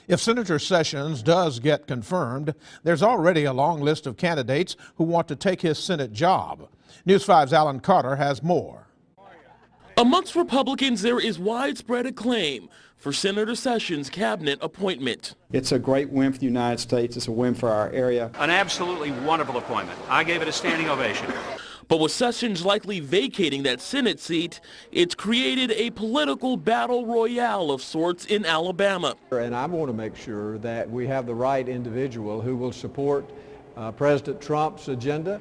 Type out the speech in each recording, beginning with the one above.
If Senator Sessions does get confirmed, there's already a long list of candidates who want to take his Senate job. News 5's Alan Carter has more. Amongst Republicans, there is widespread acclaim for Senator Sessions' cabinet appointment. It's a great win for the United States. It's a win for our area. An absolutely wonderful appointment. I gave it a standing ovation. But with Sessions likely vacating that Senate seat, it's created a political battle royale of sorts in Alabama. And I want to make sure that we have the right individual who will support President Trump's agenda,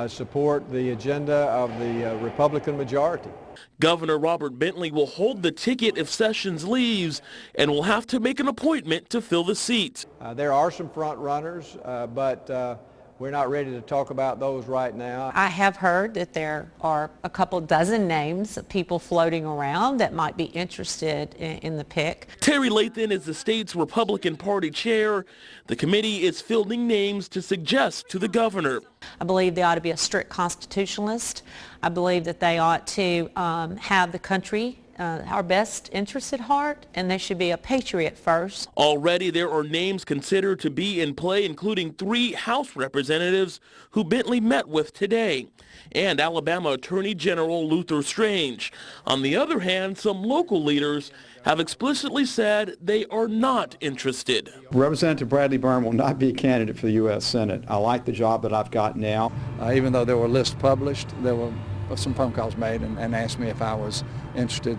support the agenda of the Republican majority. Governor Robert Bentley will hold the ticket if Sessions leaves and will have to make an appointment to fill the seat. There are some front runners, but we're not ready to talk about those right now. I have heard that there are a couple dozen names of people floating around that might be interested in the pick. Terry Lathan is the state's Republican Party chair. The committee is fielding names to suggest to the governor. I believe they ought to be a strict constitutionalist. I believe that they ought to have the country, our best interests at heart, and they should be a patriot first. Already there are names considered to be in play, including 3 House representatives who Bentley met with today, and Alabama Attorney General Luther Strange. On the other hand, some local leaders have explicitly said they are not interested. Representative Bradley Byrne will not be a candidate for the U.S. Senate. I like the job that I've got now. Even though there were lists published, there were some phone calls made and asked me if I was interested,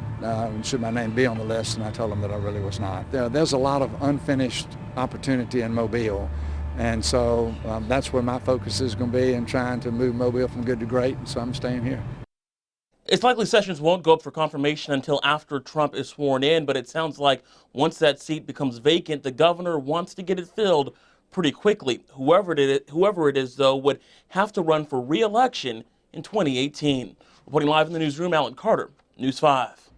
should my name be on the list, and I told them that I really was not. There's a lot of unfinished opportunity in Mobile, and so that's where my focus is going to be in trying to move Mobile from good to great, and so I'm staying here. It's likely Sessions won't go up for confirmation until after Trump is sworn in, but it sounds like once that seat becomes vacant, the governor wants to get it filled pretty quickly. Whoever it is, though, would have to run for re-election in 2018. Reporting live in the newsroom, Alan Carter, News 5.